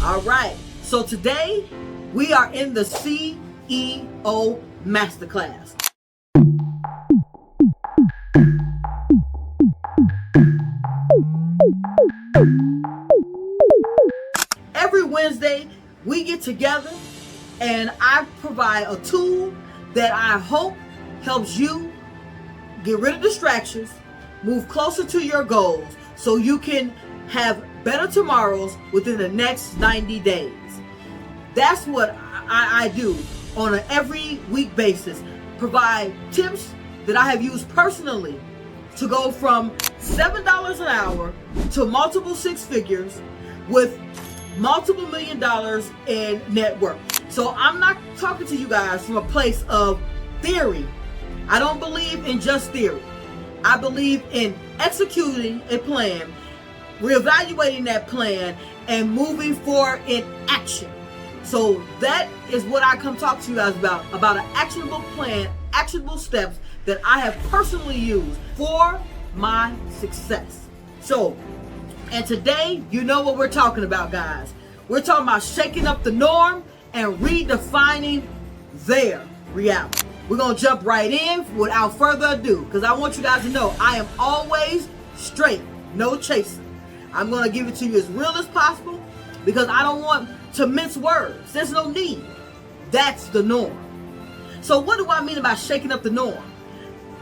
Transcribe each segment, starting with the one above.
All right, so today we are in the CEO Masterclass. Every Wednesday, we get together and I provide a tool that I hope helps you get rid of distractions, move closer to your goals so you can have better tomorrows within the next 90 days. That's what I do on an every week basis. Provide tips that I have used personally to go from $7 an hour to multiple six figures with multiple $1 million in net worth. So I'm not talking to you guys from a place of theory. I don't believe in just theory. I believe in executing a plan, reevaluating that plan, and moving forward in action. So that is what I come talk to you guys about an actionable plan, actionable steps that I have personally used for my success. So, and today, you know what we're talking about, guys. We're talking about shaking up the norm and redefining their reality. We're going to jump right in without further ado, because I want you guys to know I am always straight, no chaser. I'm going to give it to you as real as possible because I don't want to mince words. There's no need. That's the norm. So what do I mean by shaking up the norm?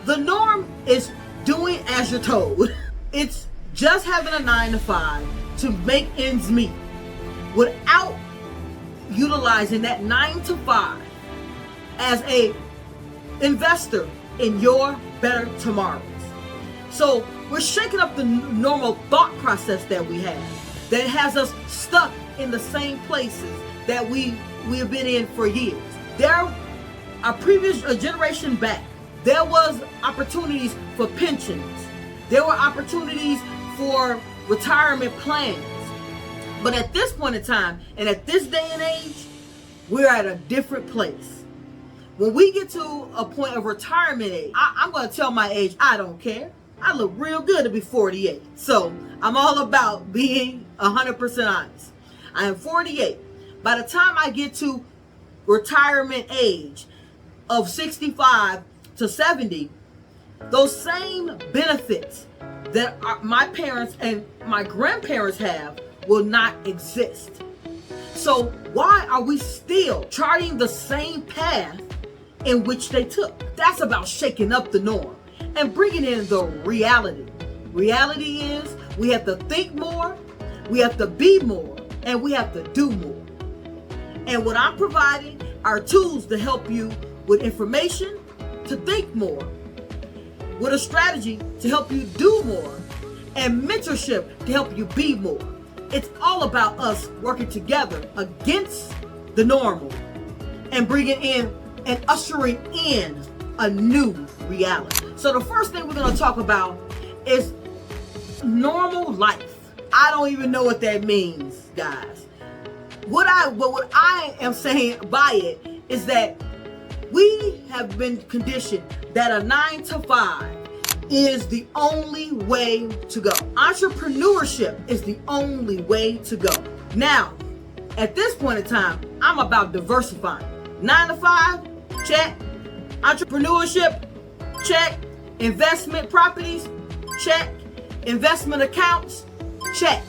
The norm is doing as you're told. It's just having a 9-to-5 to make ends meet without utilizing that 9-to-5 as a investor in your better tomorrows. So we're shaking up the normal thought process that we have that has us stuck in the same places that we have been in for years. Our previous generation back, there was opportunities for pensions. There were opportunities for retirement plans. But at this point in time, and at this day and age, we're at a different place. When we get to a point of retirement age, I'm going to tell my age, I don't care. I look real good to be 48. So I'm all about being 100% honest. I am 48. By the time I get to retirement age of 65 to 70, those same benefits that my parents and my grandparents have will not exist. So why are we still charting the same path in which they took? That's about shaking up the norm and bringing in the reality. Reality is we have to think more, we have to be more, and we have to do more. And what I'm providing are tools to help you with information to think more, with a strategy to help you do more, and mentorship to help you be more. It's all about us working together against the normal and bringing in and ushering in a new reality. So the first thing we're going to talk about is normal life. I don't even know what that means, guys. What I am saying by it is that we have been conditioned that a 9-to-5 is the only way to go. Entrepreneurship is the only way to go. Now, at this point in time, I'm about diversifying. 9-to-5, check. Entrepreneurship, check. Investment properties, check. Investment accounts, check.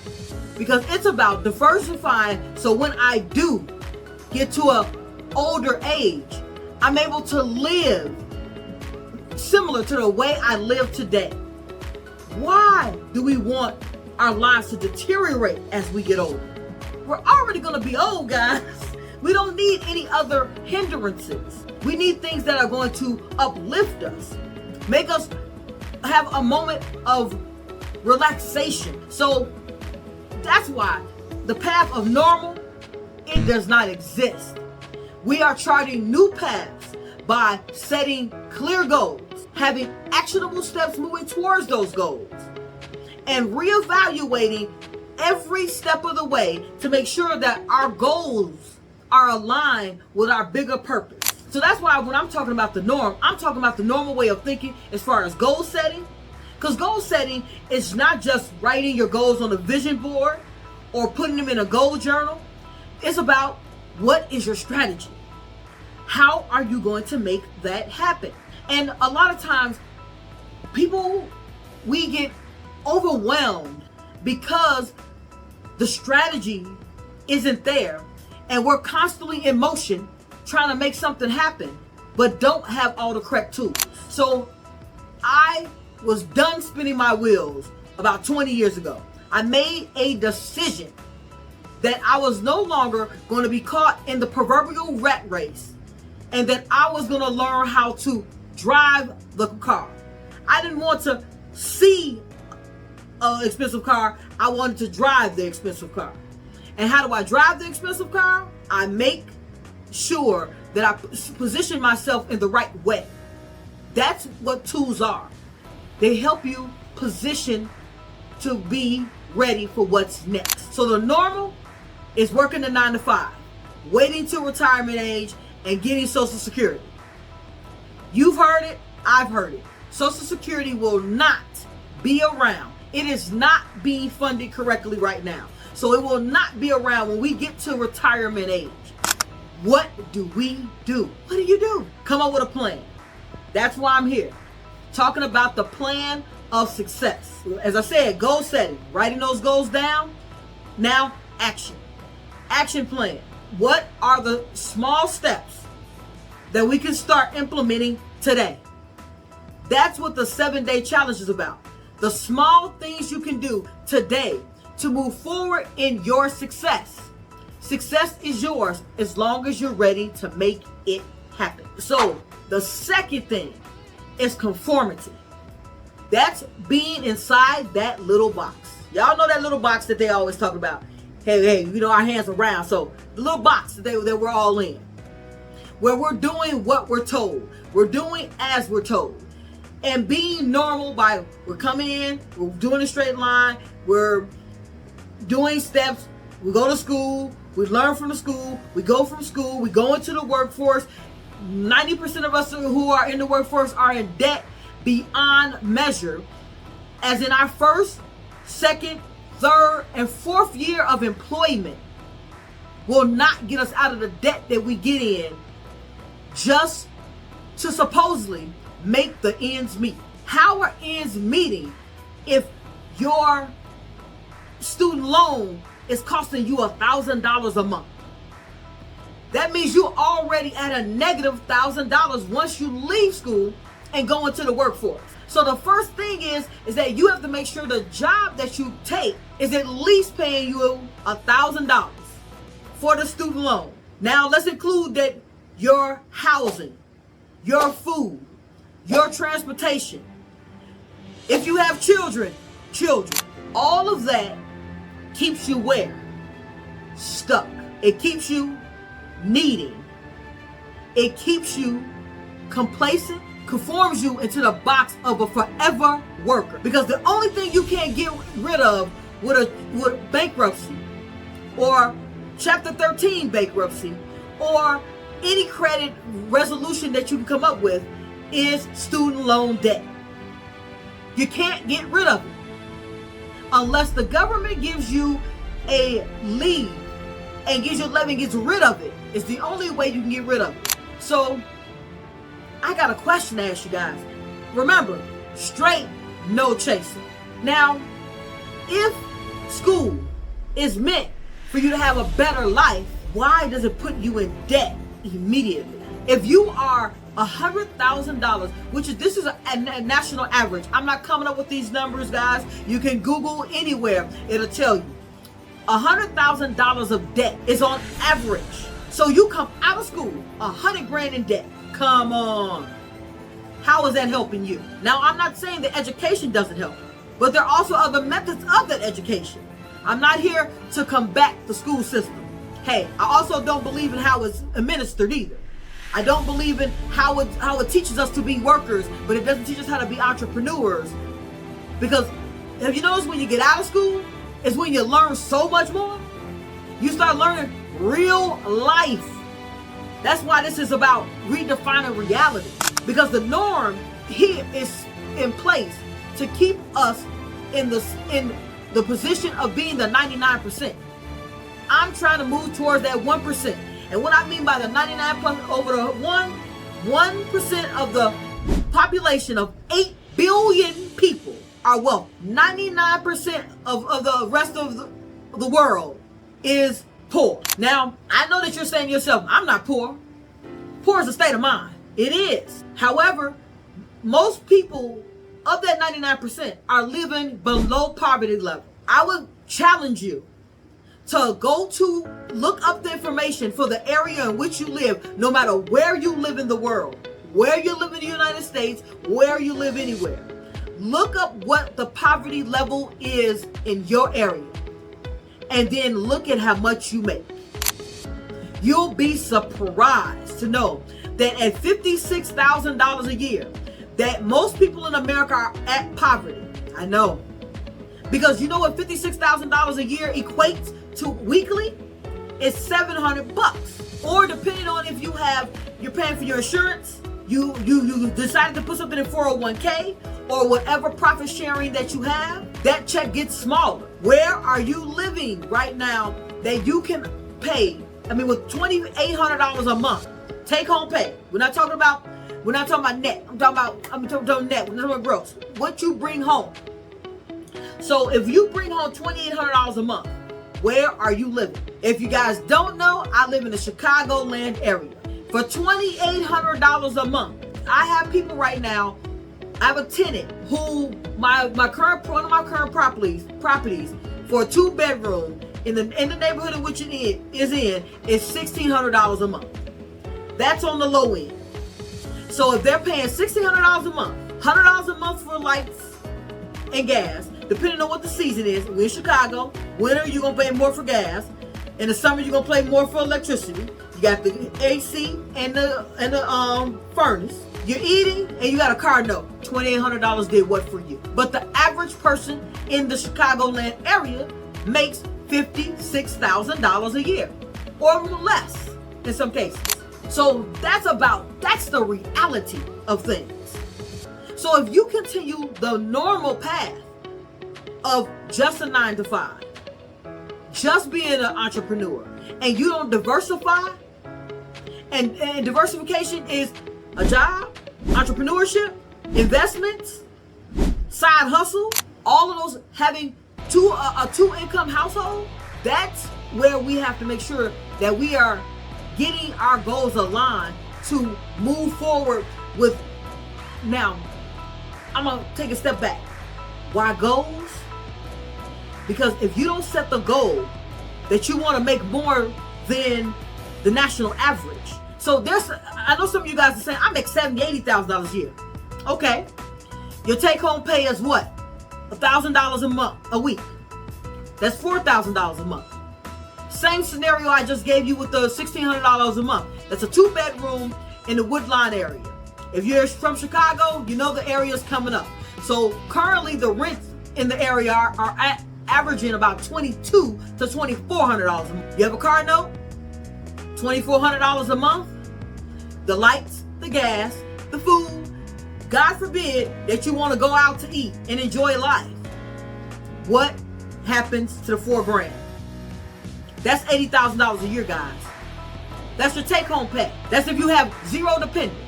Because it's about diversifying so when I do get to an older age, I'm able to live similar to the way I live today. Why do we want our lives to deteriorate as we get older? We're already going to be old, guys. We don't need any other hindrances. We need things that are going to uplift us, make us have a moment of relaxation. So that's why the path of normal, it does not exist. We are charting new paths by setting clear goals, having actionable steps moving towards those goals, and reevaluating every step of the way to make sure that our goals are aligned with our bigger purpose. So that's why when I'm talking about the norm, I'm talking about the normal way of thinking as far as goal setting. Because goal setting is not just writing your goals on a vision board or putting them in a goal journal. It's about what is your strategy? How are you going to make that happen? And a lot of times, we get overwhelmed because the strategy isn't there, and we're constantly in motion trying to make something happen, but don't have all the correct tools. So I was done spinning my wheels about 20 years ago. I made a decision that I was no longer going to be caught in the proverbial rat race, and that I was going to learn how to drive the car. I didn't want to see an expensive car. I wanted to drive the expensive car. And how do I drive the expensive car? I make sure that I position myself in the right way. That's what tools are. They help you position to be ready for what's next. So the normal is working the 9 to 5, waiting till retirement age, and getting Social Security. You've heard it, I've heard it. Social Security will not be around. It is not being funded correctly right now. So it will not be around when we get to retirement age. What do we do? What do you do? Come up with a plan. That's why I'm here, talking about the plan of success. As I said, goal setting, writing those goals down. Now, action. Action plan. What are the small steps that we can start implementing today? That's what the 7-day challenge is about. The small things you can do today to move forward in your success. Success is yours as long as you're ready to make it happen. So the second thing is conformity. That's being inside that little box. Y'all know that little box that they always talk about. Hey, you know, our hands are round. So the little box that we're all in, where we're doing what we're told. We're doing as we're told. And being normal by we're coming in, we're doing a straight line, we're doing steps, we go to school, we learn from the school, we go from school, we go into the workforce. 90% of us who are in the workforce are in debt beyond measure, as in our first, second, third, and fourth year of employment will not get us out of the debt that we get in just to supposedly make the ends meet. How are ends meeting if your student loan is costing you $1,000 a month? That means you're already at a negative $1,000 once you leave school and go into the workforce. So the first thing is that you have to make sure the job that you take is at least paying you $1,000 for the student loan. Now let's include that your housing, your food, your transportation. If you have children, all of that keeps you where? Stuck. It keeps you needing. It keeps you complacent, conforms you into the box of a forever worker. Because the only thing you can't get rid of with bankruptcy or Chapter 13 bankruptcy or any credit resolution that you can come up with is student loan debt. You can't get rid of it unless the government gives you a leave and gets rid of it. It's the only way you can get rid of it. So I got a question to ask you guys. Remember, straight, no chasing. Now, if school is meant for you to have a better life, why does it put you in debt immediately? If you are $100,000, this is a national average. I'm not coming up with these numbers, guys. You can Google anywhere. It'll tell you. $100,000 of debt is on average. So you come out of school, $100,000 in debt. Come on. How is that helping you? Now, I'm not saying that education doesn't help, but there are also other methods of that education. I'm not here to combat the school system. Hey, I also don't believe in how it's administered either. I don't believe in how it teaches us to be workers, but it doesn't teach us how to be entrepreneurs. Because have you noticed when you get out of school, is when you learn so much more? You start learning real life. That's why this is about redefining reality. Because the norm here is in place to keep us in the position of being the 99%. I'm trying to move towards that 1%. And what I mean by the 99% over the 1% of the population of 8 billion people are wealthy. 99% of the rest of the world is poor. Now, I know that you're saying to yourself, I'm not poor. Poor is a state of mind. It is. However, most people of that 99% are living below poverty level. I would challenge you to look up the information for the area in which you live, no matter where you live in the world, where you live in the United States, where you live anywhere. Look up what the poverty level is in your area, and then look at how much you make. You'll be surprised to know that at $56,000 a year, that most people in America are at poverty. I know. Because you know what $56,000 a year equates to weekly? It's $700. Or depending on if you're paying for your insurance, you decided to put something in 401k or whatever profit sharing that you have, that check gets smaller. Where are you living right now that you can pay, with $2,800 a month, take home pay? We're not talking about net. I'm talking about net. We're not talking about gross. What you bring home. So if you bring home $2,800 a month, where are you living? If you guys don't know, I live in the Chicagoland area. For $2,800 a month, I have people right now. I have a tenant who one of my current properties for a 2-bedroom in the neighborhood in which it is $1,600 a month. That's on the low end. So if they're paying $1,600 a month, $100 a month for lights and gas, depending on what the season is. We're in Chicago. Winter, you're gonna pay more for gas. In the summer, you're gonna pay more for electricity. You got the AC and the furnace. You're eating, and you got a car note. $2,800 did what for you? But the average person in the Chicagoland area makes $56,000 a year, or less in some cases. So that's the reality of things. So if you continue the normal path of just a 9-to-5, just being an entrepreneur, and you don't diversify, and diversification is a job, entrepreneurship, investments, side hustle, all of those, having a two-income household, that's where we have to make sure that we are getting our goals aligned to move forward with. Now, I'm going to take a step back. Why goals? Because if you don't set the goal that you want to make more than the national average. So I know some of you guys are saying, I make $70,000, $80,000 a year. Okay. Your take home pay is what? $1,000 a week. That's $4,000 a month. Same scenario I just gave you with the $1,600 a month. That's a 2-bedroom in the Woodlawn area. If you're from Chicago, you know the area's coming up. So currently the rents in the area are averaging about $2,200 to $2,400 a month. You have a car note? $2,400 a month. The lights, the gas, the food. God forbid that you want to go out to eat and enjoy life. What happens to the $4,000? That's $80,000 a year, guys. That's your take-home pay. That's if you have zero dependents.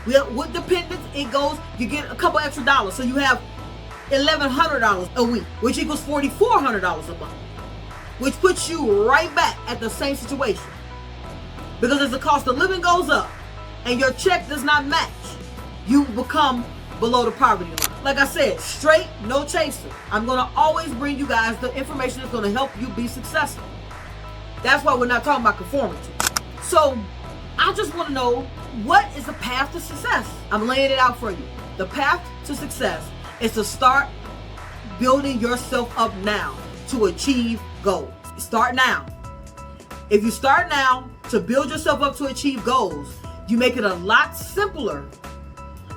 With dependents, you get a couple extra dollars. So you have $1,100 a week, which equals $4,400 a month, which puts you right back at the same situation. Because as the cost of living goes up and your check does not match, you become below the poverty line. Like I said, straight, no chaser. I'm going to always bring you guys the information that's going to help you be successful. That's why we're not talking about conformity. So I just want to know, what is the path to success? I'm laying it out for you. The path to success is to start building yourself up now to achieve goals. Start now. If you start now to build yourself up to achieve goals, you make it a lot simpler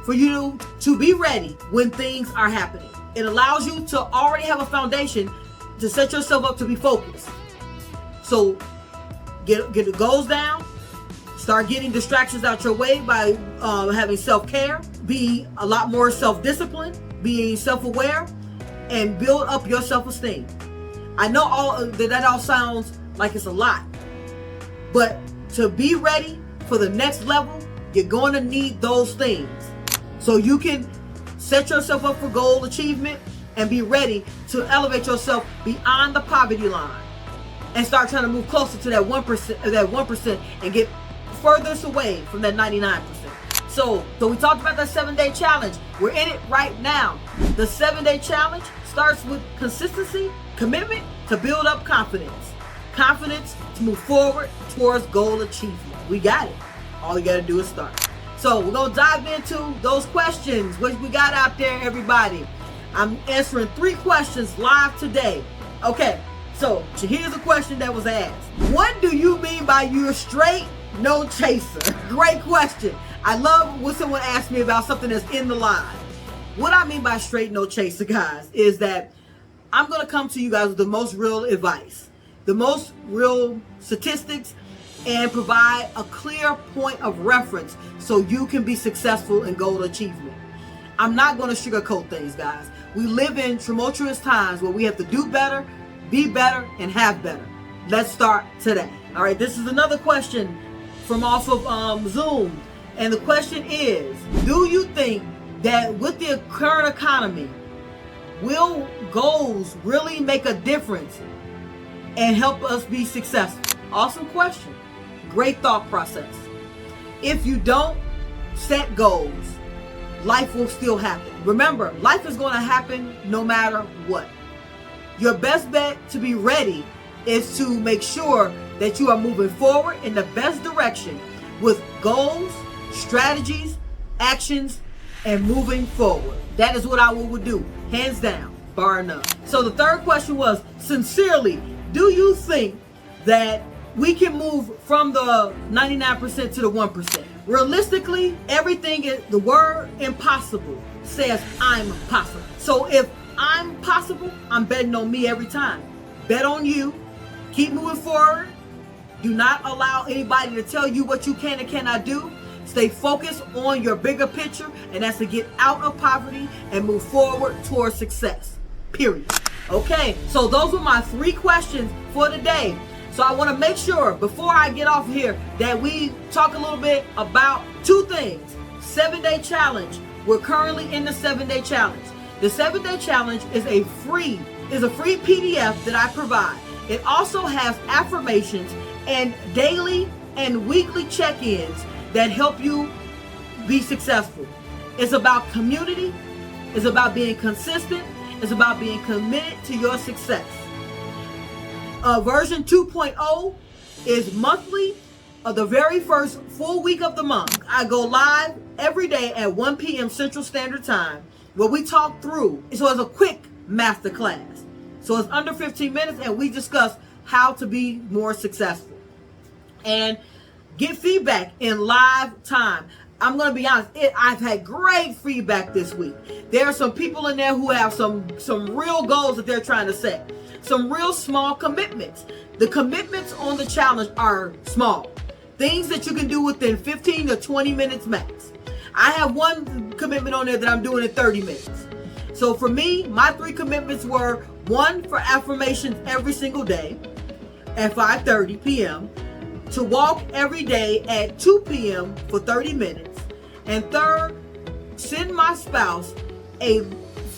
for you to be ready when things are happening. It allows you to already have a foundation to set yourself up to be focused. So get the goals down. Start getting distractions out your way by having self-care. Be a lot more self-disciplined. Being self-aware. And build up your self-esteem. I know that all sounds like it's a lot. But to be ready for the next level, you're going to need those things. So you can set yourself up for goal achievement and be ready to elevate yourself beyond the poverty line and start trying to move closer to that 1%, and get furthest away from that 99%. So we talked about that 7-day challenge. We're in it right now. The 7-day challenge starts with consistency, commitment to build up confidence to move forward towards goal achievement. We got it. All you got to do is start. So we're going to dive into those questions. What we got out there, everybody? I'm answering 3 questions live today. Okay, so here's a question that was asked. What do you mean by you're straight, no chaser? Great question. I love when someone asks me about something that's in the live. What I mean by straight, no chaser, guys, is that I'm going to come to you guys with the most real advice, the most real statistics, and provide a clear point of reference so you can be successful in goal achievement. I'm not going to sugarcoat things, guys. We live in tumultuous times where we have to do better, be better, and have better. Let's start today. All right, this is another question from off of Zoom. And the question is, do you think that with the current economy, will goals really make a difference and help us be successful? Awesome question. Great thought process. If you don't set goals, life will still happen. Remember, life is going to happen no matter what. Your best bet to be ready is to make sure that you are moving forward in the best direction with goals, strategies, actions, and moving forward. That is what I would do, hands down, bar none. So the third question was, sincerely, do you think that we can move from the 99% to the 1%? Realistically, everything is, the word impossible says I'm possible. So if I'm possible, I'm betting on me every time. Bet on you. Keep moving forward. Do not allow anybody to tell you what you can and cannot do. Stay focused on your bigger picture, and that's to get out of poverty and move forward towards success. Period. Okay, so those were my 3 questions for today. So I want to make sure before I get off here that we talk a little bit about 2 things. 7-day challenge. We're currently in the 7-day challenge. The 7-day challenge is a free PDF that I provide. It also has affirmations and daily and weekly check-ins that help you be successful. It's about community. It's about being consistent. It's about being committed to your success. Version 2.0 is monthly, the very first full week of the month. I go live every day at 1 p.m. Central Standard Time where we talk through. So it's a quick master class. So it's under 15 minutes and we discuss how to be more successful. And get feedback in live time. I'm going to be honest, I've had great feedback this week. There are some people in there who have some real goals that they're trying to set. Some real small commitments. The commitments on the challenge are small. Things that you can do within 15 to 20 minutes max. I have one commitment on there that I'm doing in 30 minutes. So for me, my 3 commitments were 1 for affirmations every single day at 5:30 p.m. to walk every day at 2 p.m. for 30 minutes. And 3rd, send my spouse a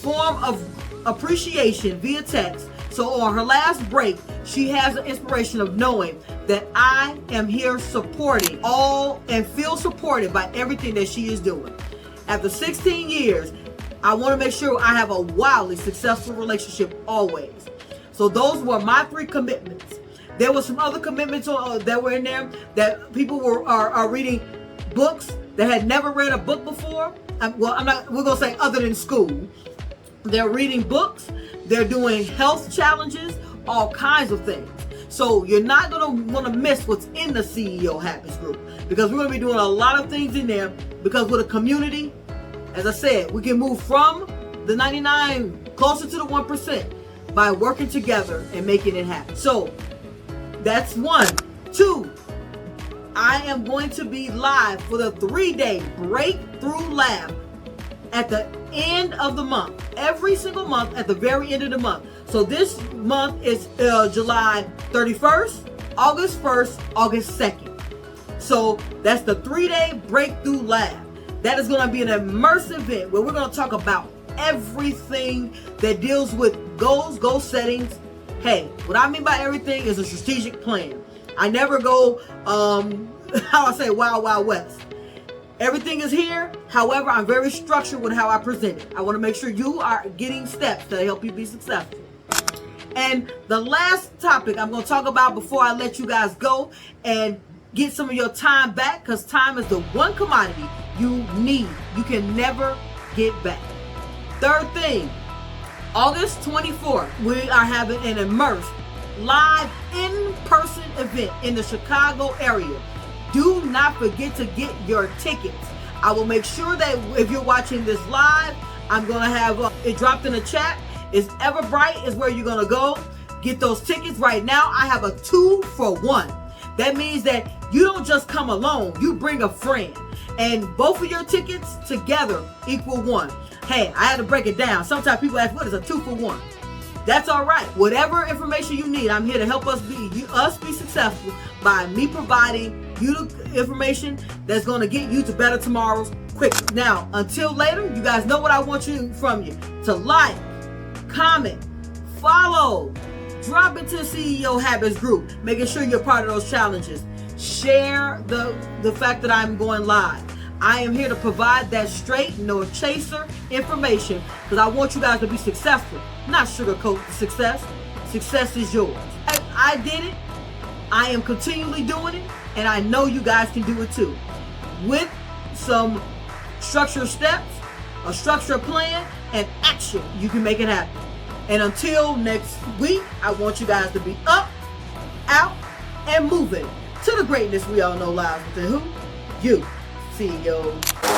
form of appreciation via text. So on her last break, she has an inspiration of knowing that I am here supporting all and feel supported by everything that she is doing. After 16 years, I want to make sure I have a wildly successful relationship always. So those were my 3 commitments. There were some other commitments that were in there that people are reading books that had never read a book before. We're going to say other than school. They're reading books. They're doing health challenges, all kinds of things. So you're not going to want to miss what's in the CEO Happiness Group because we're going to be doing a lot of things in there because with a community, as I said, we can move from the 99 closer to the 1% by working together and making it happen. So that's 1. 2, I am going to be live for the 3-day Breakthrough Lab at the end of the month. Every single month at the very end of the month. So this month is July 31st. August 1st, August 2nd. So that's the 3-day breakthrough lab. That is going to be an immersive event where we're going to talk about everything that deals with goals, goal settings. Hey, what I mean by everything is a strategic plan. I never go, how I say, wild, wild west. Everything is here. However, I'm very structured with how I present it. I want to make sure you are getting steps to help you be successful. And the last topic I'm going to talk about before I let you guys go and get some of your time back, because time is the one commodity you need. You can never get back. Third thing, August 24th, we are having an immersed live in-person event in the Chicago area. Do not forget to get your tickets. I will make sure that if you're watching this live, I'm going to have it dropped in the chat. It's Everbright is where you're going to go. Get those tickets right now. I have a 2-for-1. That means that you don't just come alone, you bring a friend. And both of your tickets together equal 1. Hey, I had to break it down. Sometimes people ask, what is a 2-for-1? That's all right. Whatever information you need, I'm here to help us be successful by me providing you the information that's going to get you to better tomorrows quickly. Now, until later, you guys know what I want from you. To like, comment, follow, drop into the CEO Habits group, making sure you're part of those challenges. Share the fact that I'm going live. I am here to provide that straight, no chaser information, because I want you guys to be successful, not sugarcoat the success. Success is yours. I did it. I am continually doing it, and I know you guys can do it too. With some structured steps, a structured plan, and action, you can make it happen. And until next week, I want you guys to be up, out, and moving to the greatness we all know lies within who? You, CEO.